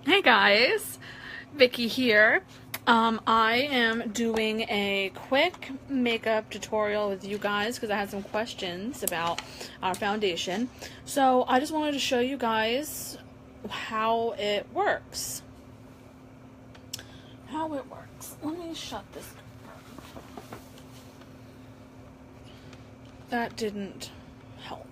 Hey guys, Vicky here. I am doing a quick makeup tutorial with you guys because I had some questions about our foundation. So I just wanted to show you guys how it works. Let me shut this. That didn't help.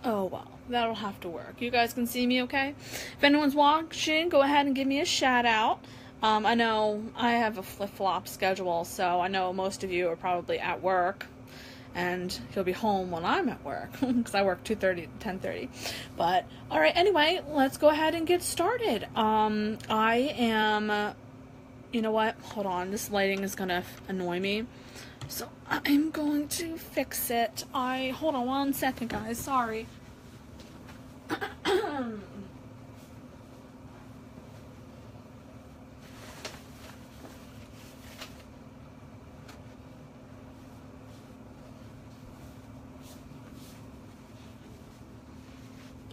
Oh well, that'll have to work. You guys can see me okay? If anyone's watching, go ahead and give me a shout out. I know I have a flip-flop schedule, so I know most of you are probably at work, and you'll be home when I'm at work, because I work 2:30 to 10:30. But, alright, anyway, let's go ahead and get started. I am, you know what? Hold on, this lighting is gonna annoy me. So I'm going to fix it. Hold on one second, guys. Sorry.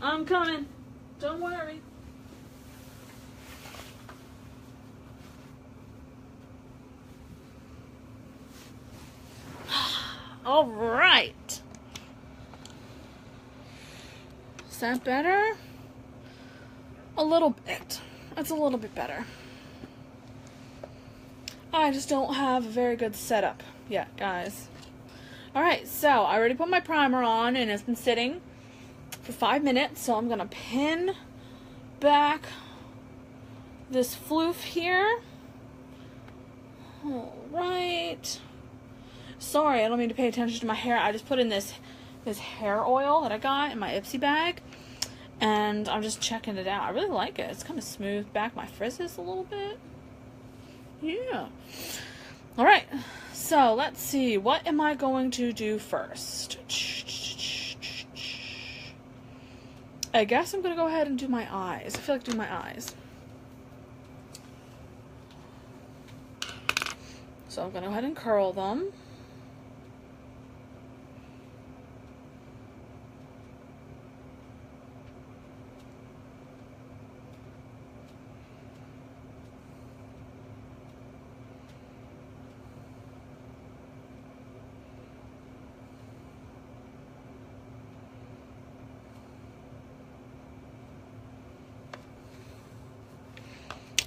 I'm coming. Don't worry. All right. Is that better? A little bit. That's a little bit better. I just don't have a very good setup yet, guys. Alright, so I already put my primer on and it's been sitting for 5 minutes, so I'm going to pin back this floof here. Alright. Sorry, I don't mean to pay attention to my hair. I just put in this hair oil that I got in my Ipsy bag, and I'm just checking it out. I really like it. It's kind of smoothed back my frizzes a little bit. Yeah. Alright, so let's see. What am I going to do first? I guess I'm going to go ahead and do my eyes. I feel like doing my eyes. So I'm going to go ahead and curl them.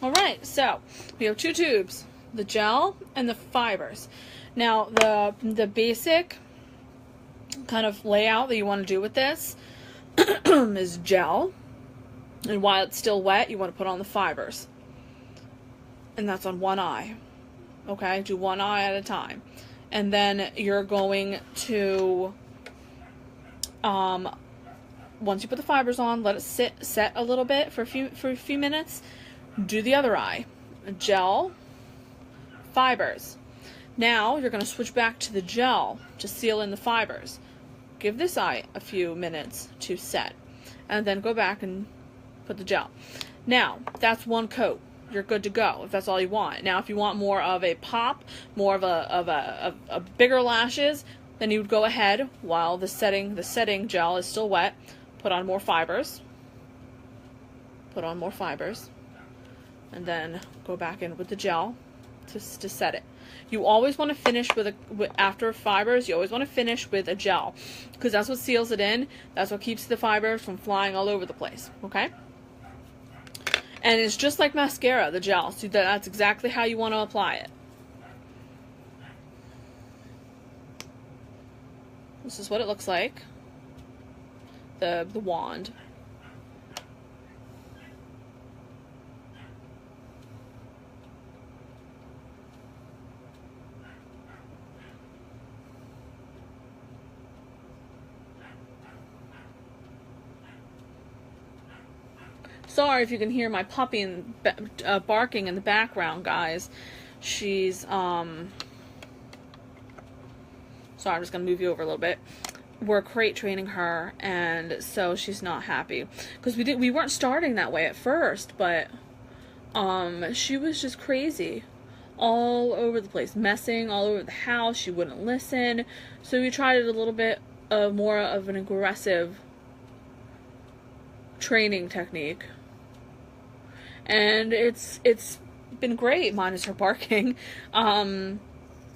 Alright, so we have two tubes, the gel and the fibers. Now the basic kind of layout that you want to do with this is gel, and while it's still wet you want to put on the fibers, and that's on one eye. Okay, do one eye at a time, and then you're going to once you put the fibers on, let it set a little bit for a few minutes. Do the other eye. Gel, fibers. Now you're going to switch back to the gel to seal in the fibers. Give this eye a few minutes to set, and then go back and put the gel. Now that's one coat. You're good to go if that's all you want. Now if you want more of a pop, more of a bigger lashes, then you would go ahead while the setting gel is still wet. Put on more fibers. Put on more fibers. And then go back in with the gel to set it. You always want to finish after fibers, you always want to finish with a gel, because that's what seals it in. That's what keeps the fibers from flying all over the place, okay? And it's just like mascara, the gel, so that's exactly how you want to apply it. This is what it looks like, the wand. Sorry if you can hear my puppy barking in the background, guys. She's, sorry, I'm just going to move you over a little bit. We're crate training her, and so she's not happy. Because we weren't starting that way at first, but, she was just crazy. All over the place. Messing all over the house. She wouldn't listen. So we tried it a little bit more of an aggressive training technique. And it's been great, minus her barking.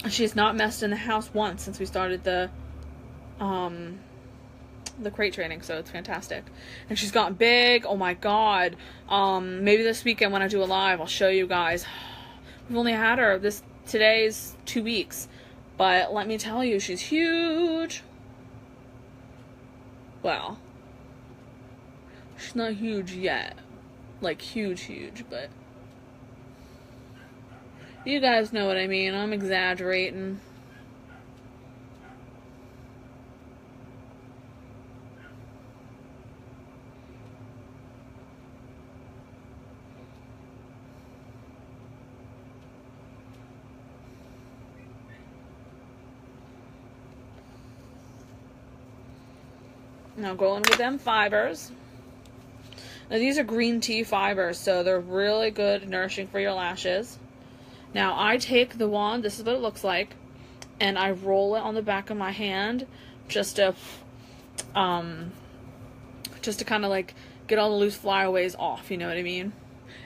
She's not messed in the house once since we started the crate training, so it's fantastic. And she's gotten big. Oh my god. Maybe this weekend when I do a live, I'll show you guys. We've only had her today's 2 weeks, but let me tell you, she's huge. Well, she's not huge yet, like huge, but you guys know what I mean. I'm exaggerating. Now going with them fibers. Now these are green tea fibers, so they're really good, nourishing for your lashes. Now I take the wand, this is what it looks like, and I roll it on the back of my hand just to kind of like get all the loose flyaways off, you know what I mean?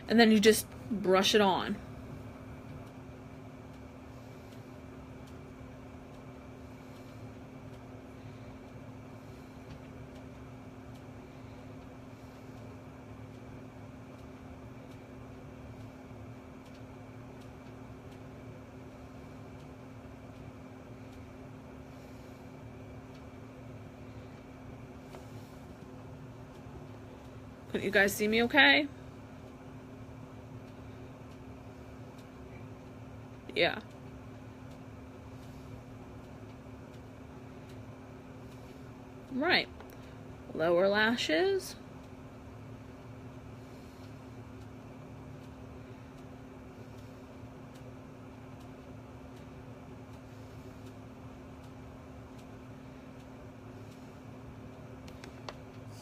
And then you just brush it on. Can you guys see me okay? Yeah. Right. Lower lashes.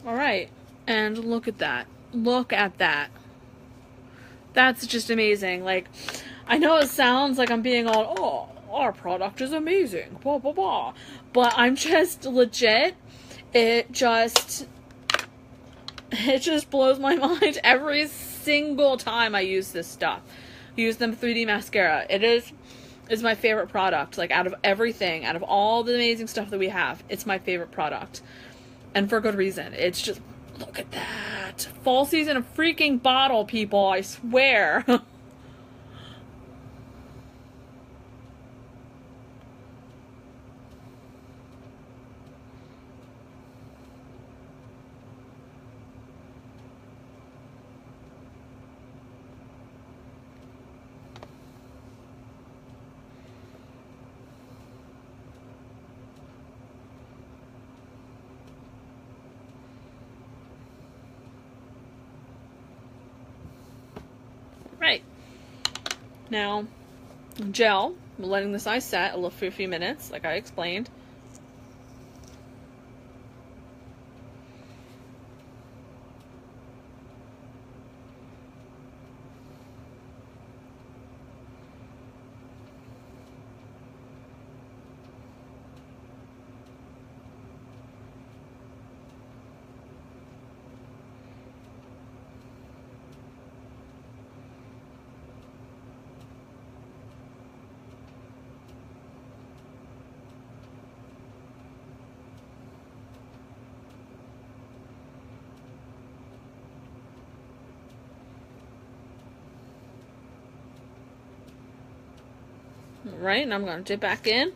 All right. And look at that. Look at that. That's just amazing. Like, I know it sounds like I'm being all, oh, our product is amazing, blah, blah, blah. But I'm just legit. It just blows my mind every single time I use this stuff. Use them 3D mascara. It's my favorite product. Like, out of everything, out of all the amazing stuff that we have, it's my favorite product. And for good reason. It's just, look at that. Fall season of freaking bottle, people. I swear. Right. Now, gel. I'm letting this eye set for a few minutes, like I explained. Right, and I'm going to dip back in.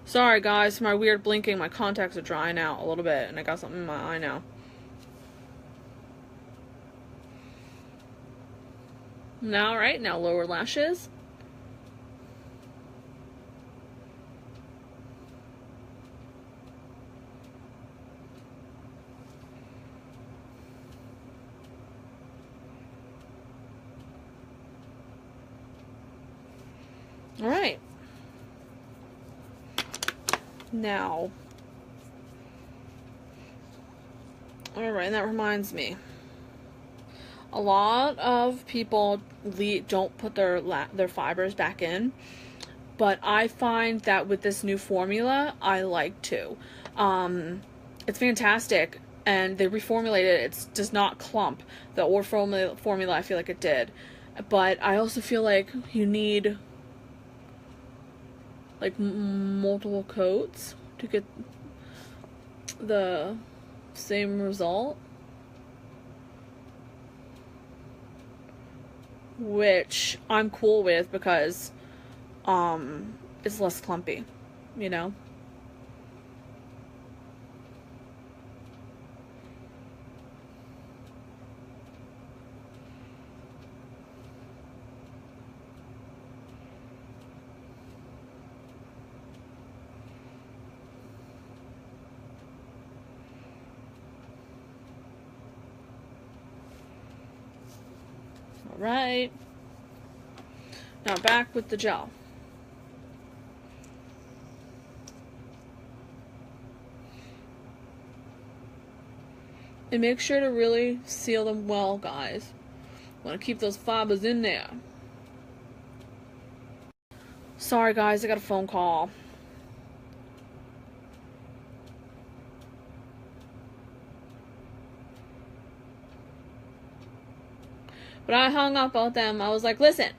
Sorry guys for my weird blinking. My contacts are drying out a little bit and I got something in my eye now. Now, right, now lower lashes. All right. Now, alright, and that reminds me. A lot of people don't put their fibers back in, but I find that with this new formula, I like to. It's fantastic, and they reformulated it. It does not clump. The old formula, I feel like it did. But I also feel like you need like multiple coats to get the same result, which I'm cool with because it's less clumpy, you know. Alright. Now back with the gel. And make sure to really seal them well, guys. Want to keep those fibers in there. Sorry, guys, I got a phone call. But I hung up on them. I was like, listen,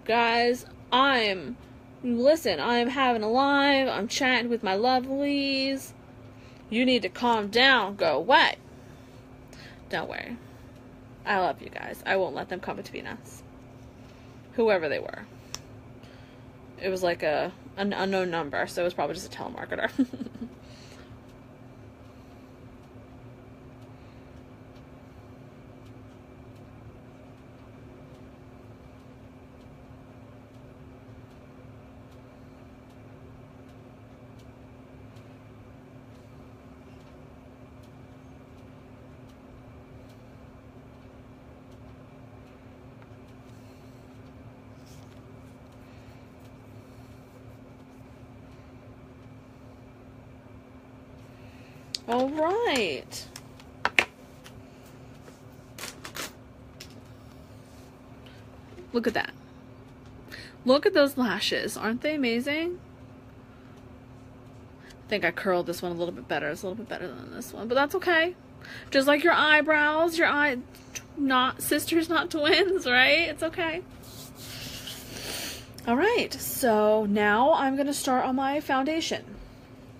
guys, I'm having a live. I'm chatting with my lovelies. You need to calm down. Go away. Don't worry. I love you guys. I won't let them come between us. Whoever they were. It was like an unknown number, so it was probably just a telemarketer. All right. Look at that. Look at those lashes. Aren't they amazing? I think I curled this one a little bit better. It's a little bit better than this one, but that's okay. Just like your eyebrows, not sisters, not twins, right? It's okay. All right. So now I'm going to start on my foundation.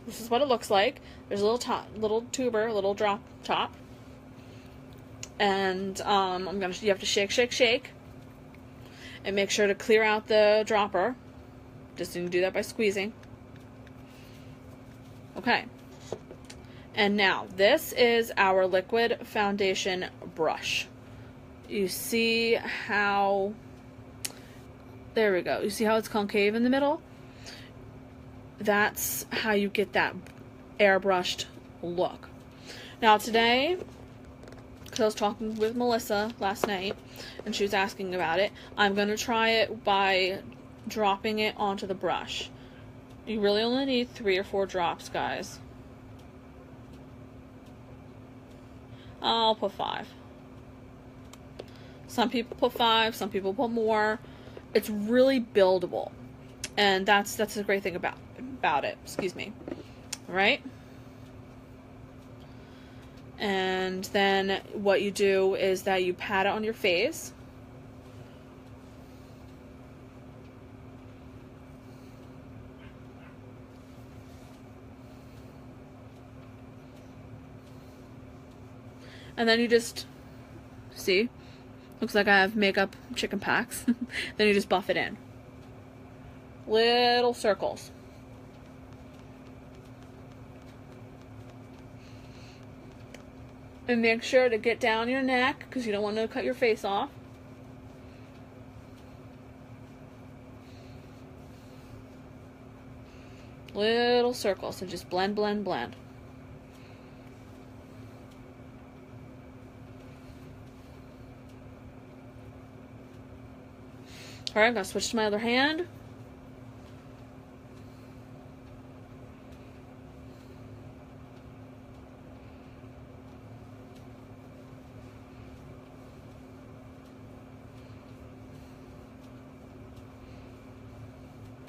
This is what it looks like. There's a little tuber, a little drop top. And you have to shake, shake, shake. And make sure to clear out the dropper. Just didn't do that by squeezing. Okay. And now, this is our liquid foundation brush. You see how... There we go. You see how it's concave in the middle? That's how you get that airbrushed look. Now today, because I was talking with Melissa last night, and she was asking about it, I'm going to try it by dropping it onto the brush. You really only need 3 or 4 drops, guys. I'll put 5. Some people put 5, some people put more. It's really buildable. And that's the great thing about it. Excuse me. Right? And then what you do is that you pat it on your face. And then you just, see? Looks like I have makeup chicken packs. Then you just buff it in. Little circles. And make sure to get down your neck, because you don't want to cut your face off. Little circles. So just blend, blend, blend. Alright, I'm going to switch to my other hand.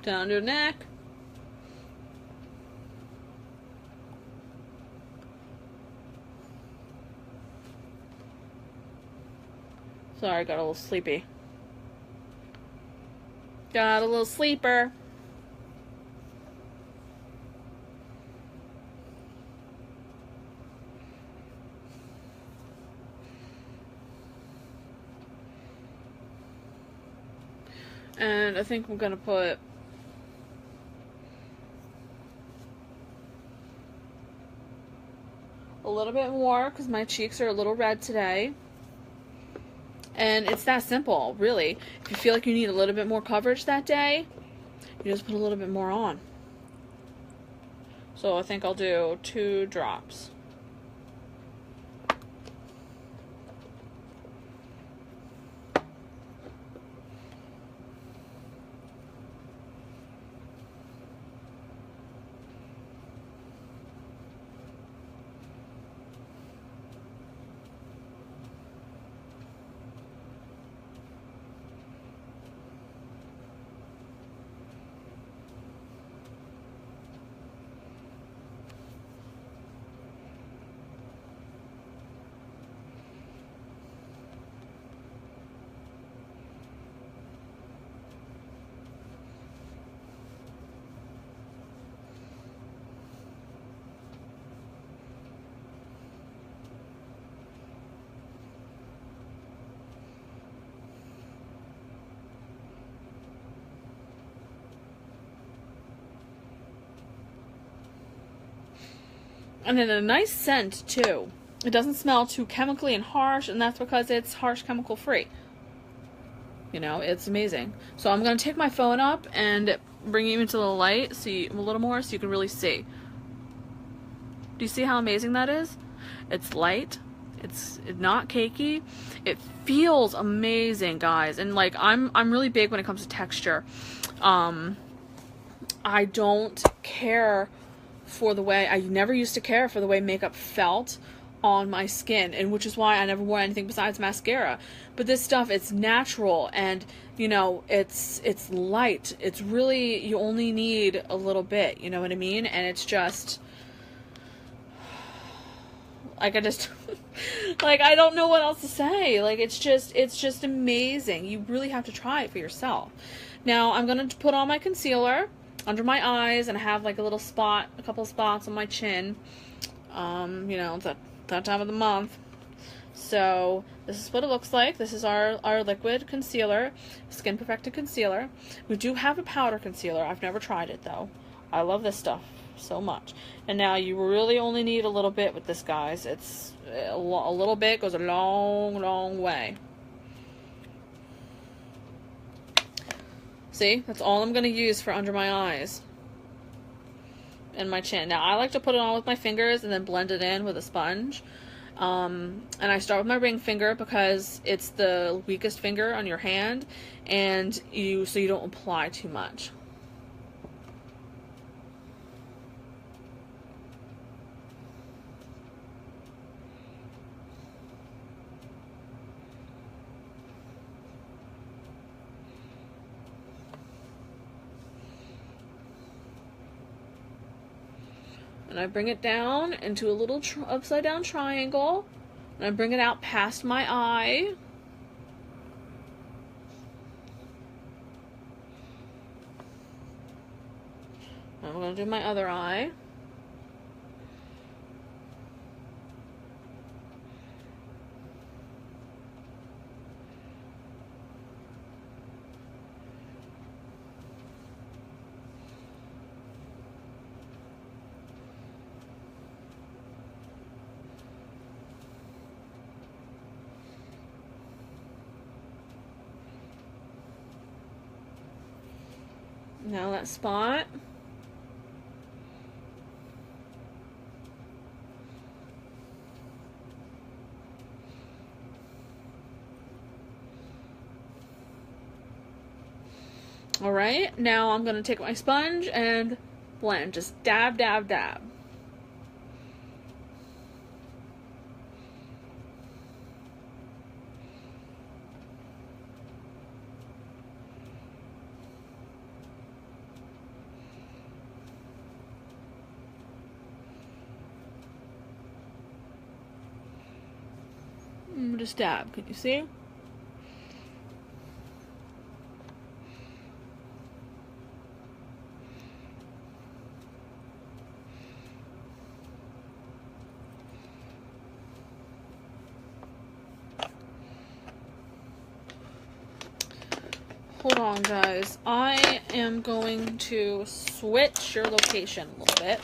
Down your neck. Sorry, I got a little sleepy. Got a little sleeper. And I think I'm gonna put a little bit more because my cheeks are a little red today. And it's that simple, really. If you feel like you need a little bit more coverage that day, you just put a little bit more on. So I think I'll do 2 drops. And then a nice scent, too. It doesn't smell too chemically and harsh, and that's because it's harsh chemical free. You know, it's amazing. So I'm going to take my phone up and bring you into the light a little more so you can really see. Do you see how amazing that is? It's light. It's not cakey. It feels amazing, guys. And like I'm really big when it comes to texture. I don't care for the way, I never used to care for the way makeup felt on my skin, and which is why I never wore anything besides mascara. But this stuff, it's natural, and you know, it's light. It's really, you only need a little bit, you know what I mean? And it's just like, I just like, I don't know what else to say. Like, it's just amazing. You really have to try it for yourself. Now I'm gonna put on my concealer under my eyes, and I have like a little spot, a couple spots on my chin. You know, it's that time of the month. So this is what it looks like. This is our liquid concealer, Skin Perfected concealer. We do have a powder concealer. I've never tried it though. I love this stuff so much. And now you really only need a little bit with this, guys. It's a little bit goes a long way. See, that's all I'm going to use for under my eyes and my chin. Now, I like to put it on with my fingers and then blend it in with a sponge. And I start with my ring finger because it's the weakest finger on your hand, and so you don't apply too much. And I bring it down into a little upside down triangle, and I bring it out past my eye. I'm going to do my other eye. Now that spot. Alright, now I'm going to take my sponge and blend. Just dab, dab, dab. I'm just dab. Can you see? Hold on, guys. I am going to switch your location a little bit.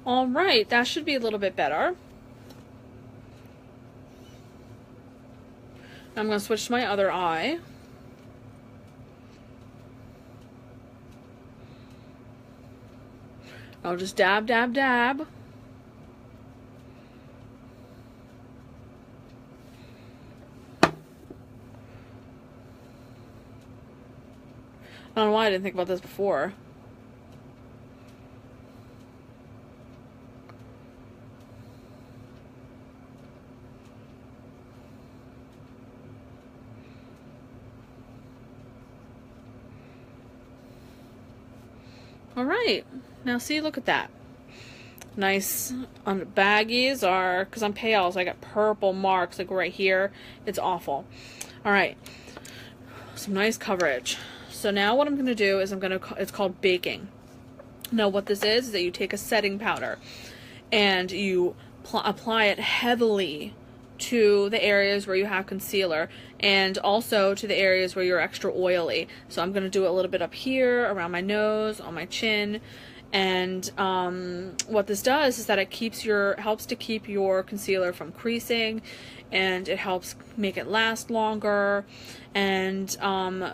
All right, that should be a little bit better. I'm going to switch to my other eye. I'll just dab, dab, dab. I don't know why I didn't think about this before. All right, now see, look at that. Nice. On the baggies are, because I'm pale, so I got purple marks like right here. It's awful. All right, some nice coverage. So now what I'm going to do is it's called baking. Now what this is that you take a setting powder and you apply it heavily to the areas where you have concealer and also to the areas where you're extra oily. So I'm going to do it a little bit up here, around my nose, on my chin. And what this does is that it helps to keep your concealer from creasing, and it helps make it last longer. And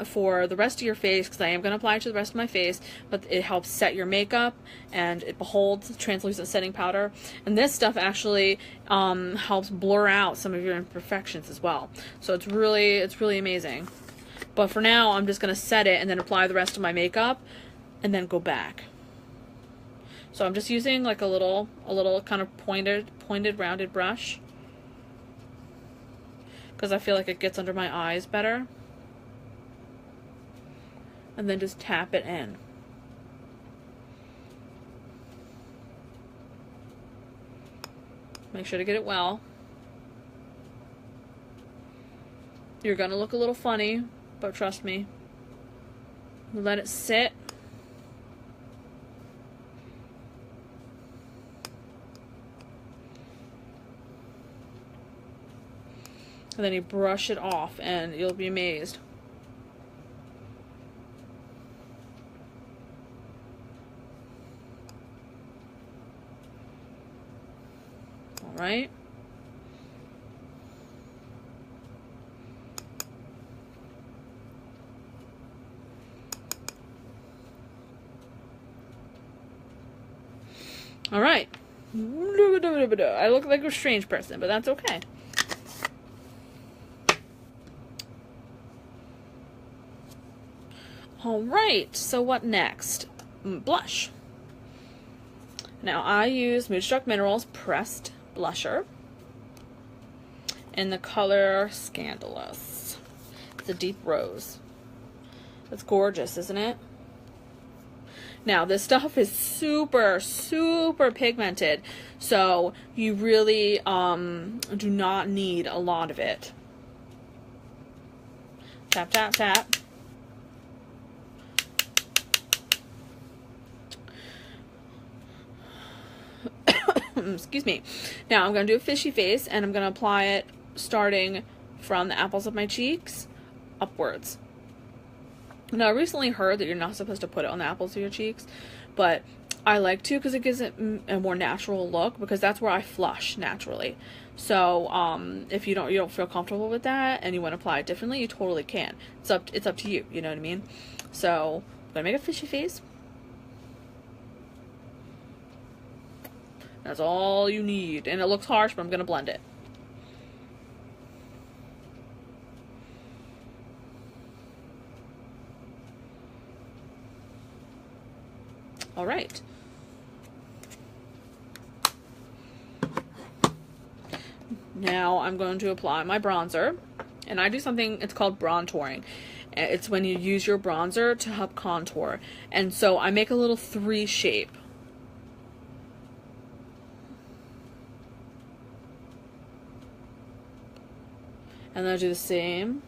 for the rest of your face, because I am going to apply it to the rest of my face, but it helps set your makeup, and it holds translucent setting powder. And this stuff actually helps blur out some of your imperfections as well. So it's really amazing. But for now, I'm just going to set it and then apply the rest of my makeup, and then go back. So I'm just using like a little kind of pointed, rounded brush, because I feel like it gets under my eyes better. And then just tap it in. Make sure to get it well. You're gonna look a little funny, but trust me. Let it sit. And then you brush it off and you'll be amazed. All right. All right. I look like a strange person, but that's okay. Alright, so what next? Blush. Now I use Moonstruck Minerals Pressed Blusher in the color Scandalous. It's a deep rose. It's gorgeous, isn't it? Now this stuff is super pigmented, so you really do not need a lot of it. Tap, tap, tap. Excuse me. Now I'm going to do a fishy face, and I'm going to apply it starting from the apples of my cheeks upwards. Now I recently heard that you're not supposed to put it on the apples of your cheeks, but I like to because it gives it a more natural look, because that's where I flush naturally. So if you don't feel comfortable with that and you want to apply it differently, you totally can. It's up to you, you know what I mean? So I'm going to make a fishy face. That's all you need. And it looks harsh, but I'm going to blend it. All right. Now I'm going to apply my bronzer. And I do something, it's called bronzing. It's when you use your bronzer to help contour. And so I make a little 3 shape. And then I do the same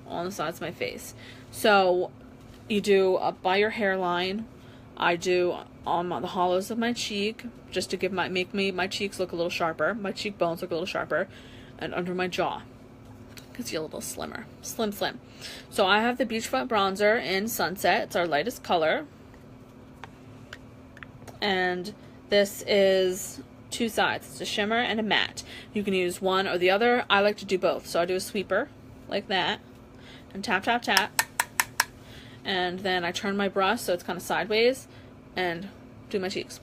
on the sides of my face. So you do by your hairline. I do on the hollows of my cheek, just to make my cheeks look a little sharper. My cheekbones look a little sharper. And under my jaw, because you're a little slimmer. Slim. So I have the Beachfront Bronzer in Sunset. It's our lightest color. And this is 2 sides. It's a shimmer and a matte. You can use one or the other. I like to do both. So I do a sweeper like that. And tap, tap, tap. And then I turn my brush so it's kind of sideways. And do my cheeks.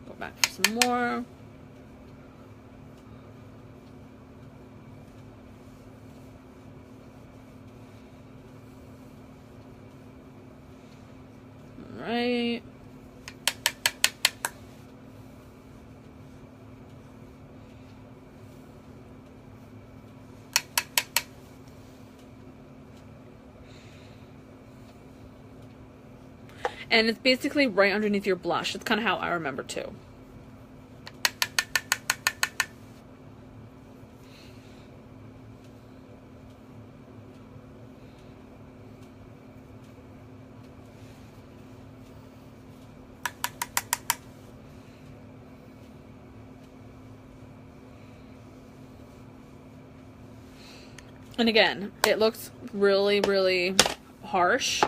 Go back for some more. Right. And it's basically right underneath your blush. It's kind of how I remember too. And again, it looks really, really harsh,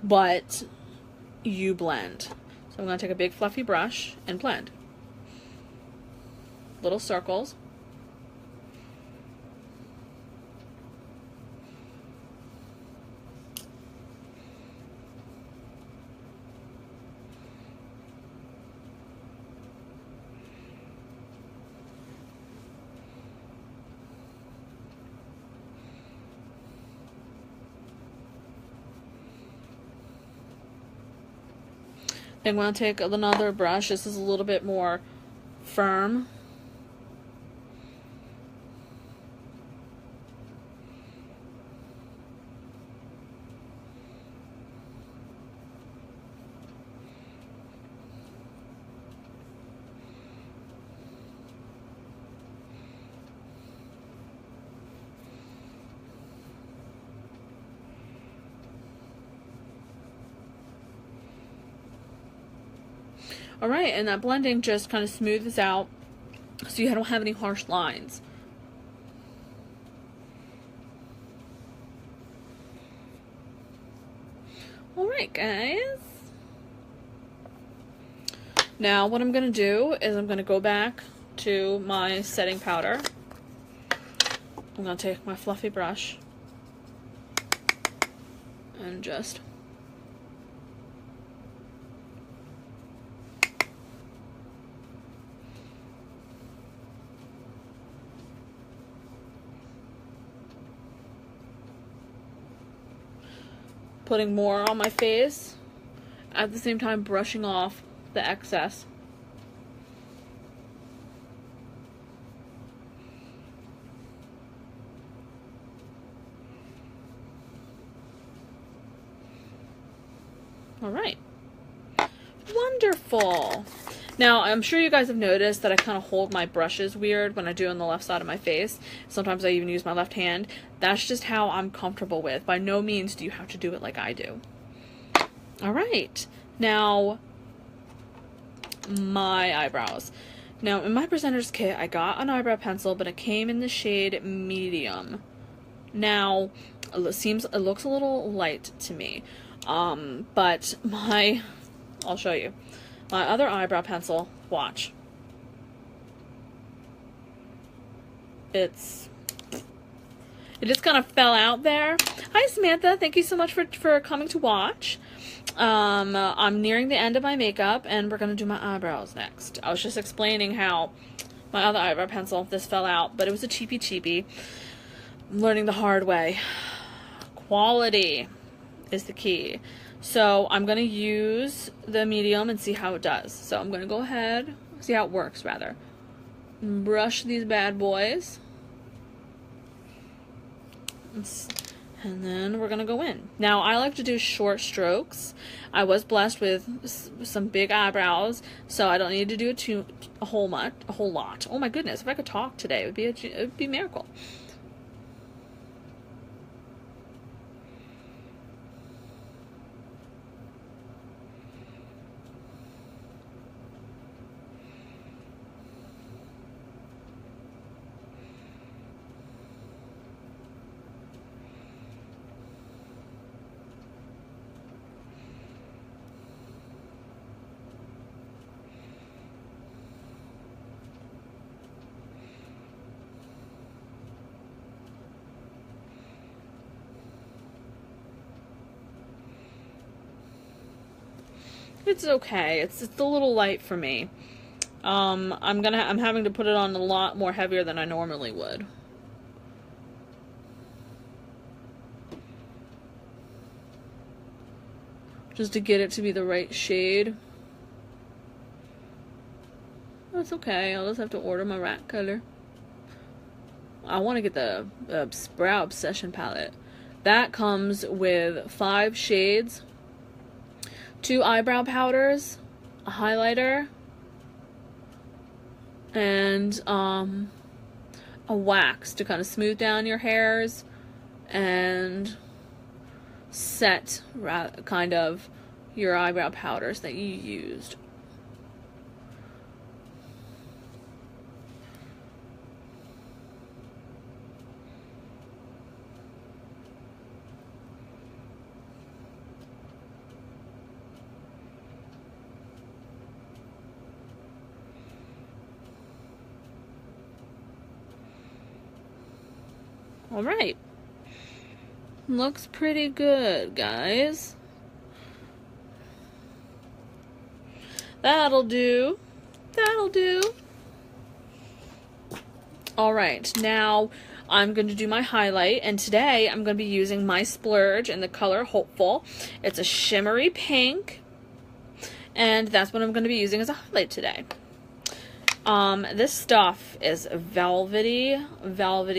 but you blend. So I'm going to take a big fluffy brush and blend. Little circles. I'm going to take another brush. This is a little bit more firm. Alright, and that blending just kind of smooths out so you don't have any harsh lines. Alright, guys. Now what I'm going to do is I'm going to go back to my setting powder. I'm going to take my fluffy brush and just putting more on my face, at the same time brushing off the excess. All right. Wonderful. Now, I'm sure you guys have noticed that I kind of hold my brushes weird when I do on the left side of my face. Sometimes I even use my left hand. That's just how I'm comfortable with. By no means do you have to do it like I do. All right. Now, my eyebrows. Now, in my presenter's kit, I got an eyebrow pencil, but it came in the shade medium. Now, it looks a little light to me. But I'll show you. My other eyebrow pencil, watch. It's It just kind of fell out there. Hi, Samantha. Thank you so much for coming to watch. I'm nearing the end of my makeup, and we're going to do my eyebrows next. I was just explaining how my other eyebrow pencil, this fell out, but it was a cheapy. I'm learning the hard way. Quality is the key. So I'm going to use the medium and see how it does. So I'm going to go ahead, see how it works, rather. Brush these bad boys. And then we're going to go in. Now, I like to do short strokes. I was blessed with some big eyebrows, so I don't need to do a whole lot. Oh my goodness, if I could talk today, it would be a miracle. It's okay. It's a little light for me. I'm having to put it on a lot more heavier than I normally would. Just to get it to be the right shade. That's okay. I'll just have to order my rat color. I want to get the Brow Obsession palette. That comes with 5 shades. 2 eyebrow powders, a highlighter, and a wax to kind of smooth down your hairs and set kind of your eyebrow powders that you used. Alright. Looks pretty good, guys. That'll do. That'll do. Alright, now I'm going to do my highlight, and today I'm going to be using my splurge in the color Hopeful. It's a shimmery pink, and that's what I'm going to be using as a highlight today. This stuff is velvety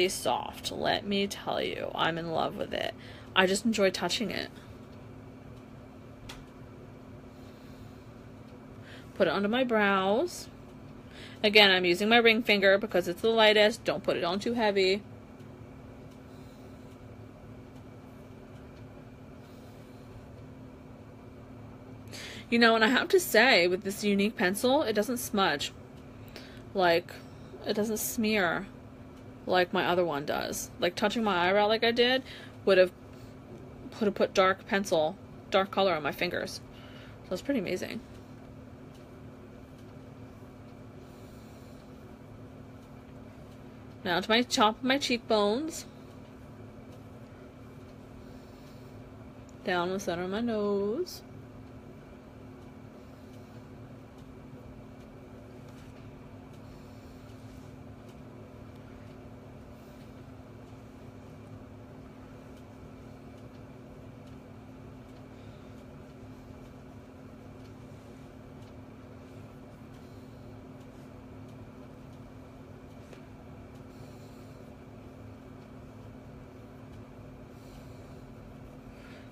soft. Let me tell you, I'm in love with it. I just enjoy touching it. Put it under my brows. Again, I'm using my ring finger because it's the lightest. Don't put it on too heavy. You know, and I have to say, with this Younique pencil, it doesn't smudge. Like, it doesn't smear like my other one does. Like, touching my eyebrow like I did would have put dark color on my fingers. So it's pretty amazing. Now to my top of my cheekbones. Down the center of my nose.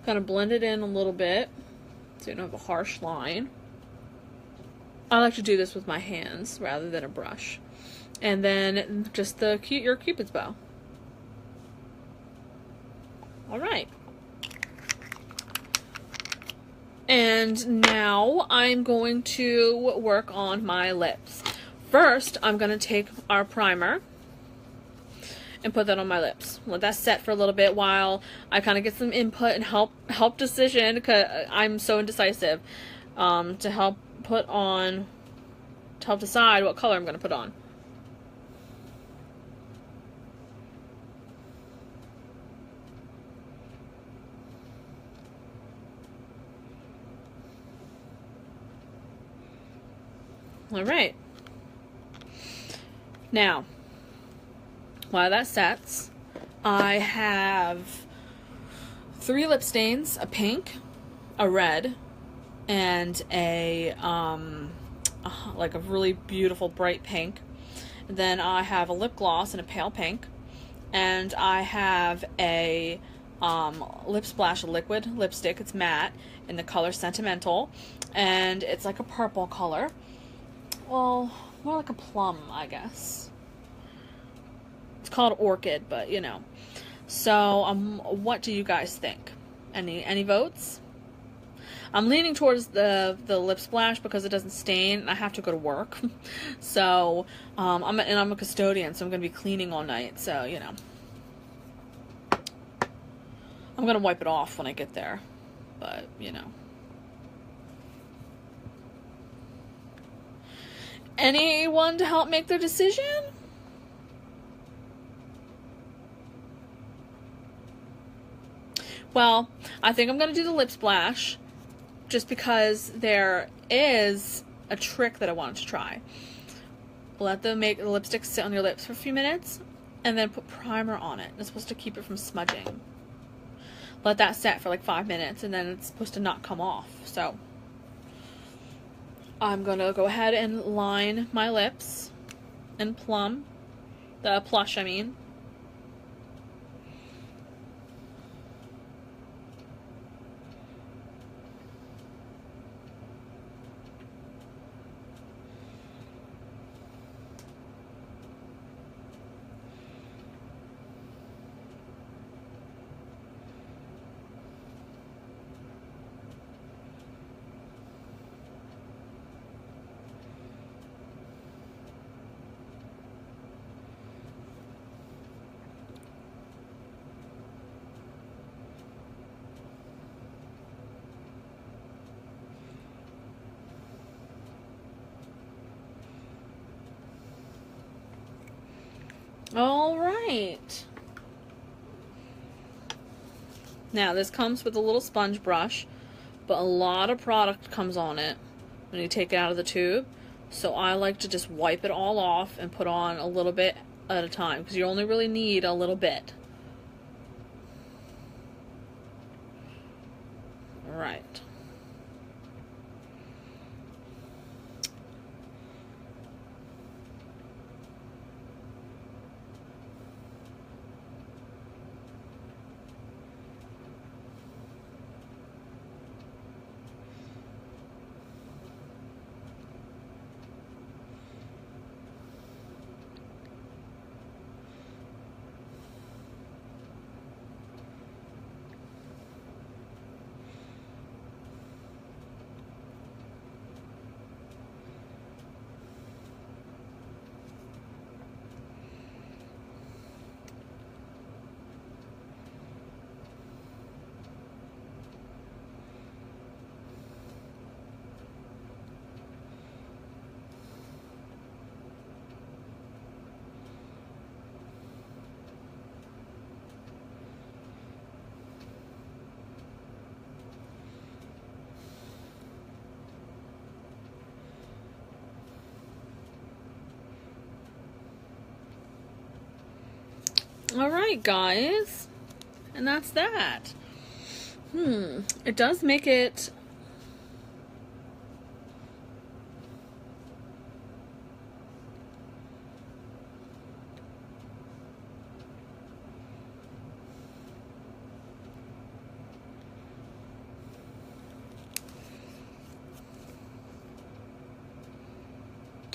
Kind of blend it in a little bit so you don't have a harsh line. I like to do this with my hands rather than a brush. And then just your Cupid's bow. Alright. And now I'm going to work on my lips. First, I'm going to take our primer and put that on my lips. Let that set for a little bit while I kind of get some input and help decision, because I'm so indecisive, to help decide what color I'm going to put on. All right. Now, while that sets, I have 3 lip stains, a pink, a red, and a like a really beautiful bright pink. And then I have a lip gloss in a pale pink, and I have a Lip Splash liquid lipstick. It's matte in the color Sentimental, and it's like a purple color. Well, more like a plum, I guess. It's called Orchid, but you know. So, what do you guys think? Any votes? I'm leaning towards the Lip Splash because it doesn't stain, and I have to go to work. So, I'm a custodian, so I'm gonna be cleaning all night. So, you know, I'm gonna wipe it off when I get there. But, you know. Anyone to help make their decision? Well, I think I'm going to do the Lip Splash just because there is a trick that I wanted to try. Let the lipstick sit on your lips for a few minutes and then put primer on it. It's supposed to keep it from smudging. Let that set for like 5 minutes and then it's supposed to not come off. So I'm going to go ahead and line my lips in plush, I mean. All right. Now this comes with a little sponge brush, but a lot of product comes on it when you take it out of the tube. So I like to just wipe it all off and put on a little bit at a time because you only really need a little bit. All right. All right, guys, and that's that. It does make it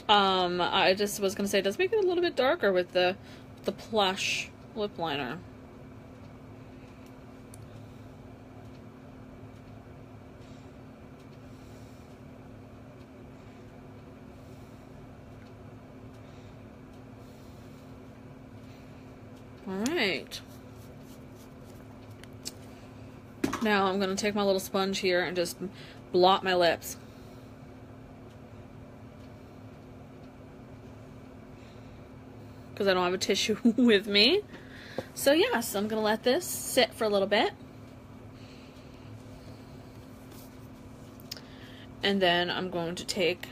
I just was gonna say it does make it a little bit darker with the plush lip liner. All right. Now I'm going to take my little sponge here and just blot my lips. Because I don't have a tissue with me. So yes, I'm going to let this sit for a little bit. And then I'm going to take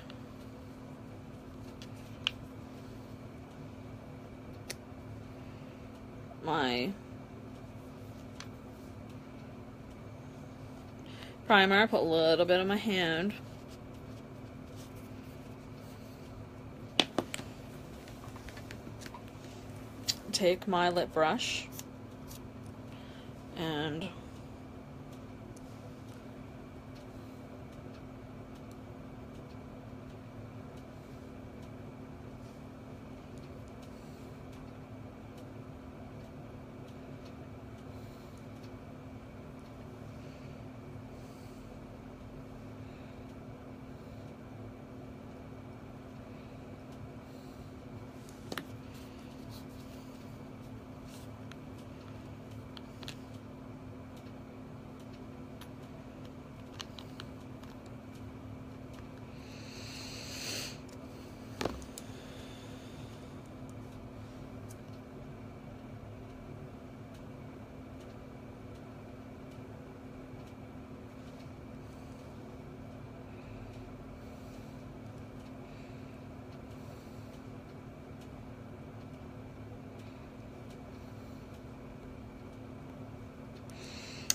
my primer, put a little bit on my hand. Take my lip brush and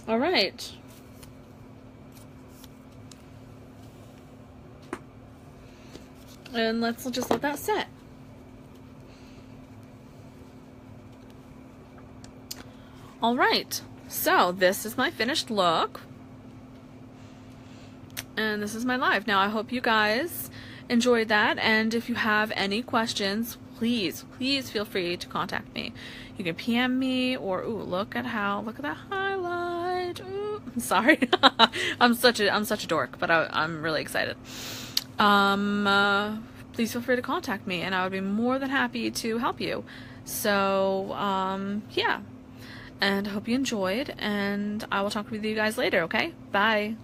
all right. And let's just let that set. All right, so this is my finished look. And this is my live. Now, I hope you guys enjoyed that. And if you have any questions, please feel free to contact me. You can PM me, or ooh, look at that highlight. Ooh, I'm sorry. I'm such a dork, but I'm really excited. Please feel free to contact me, and I would be more than happy to help you. So, yeah. And I hope you enjoyed, and I will talk with you guys later, okay? Bye.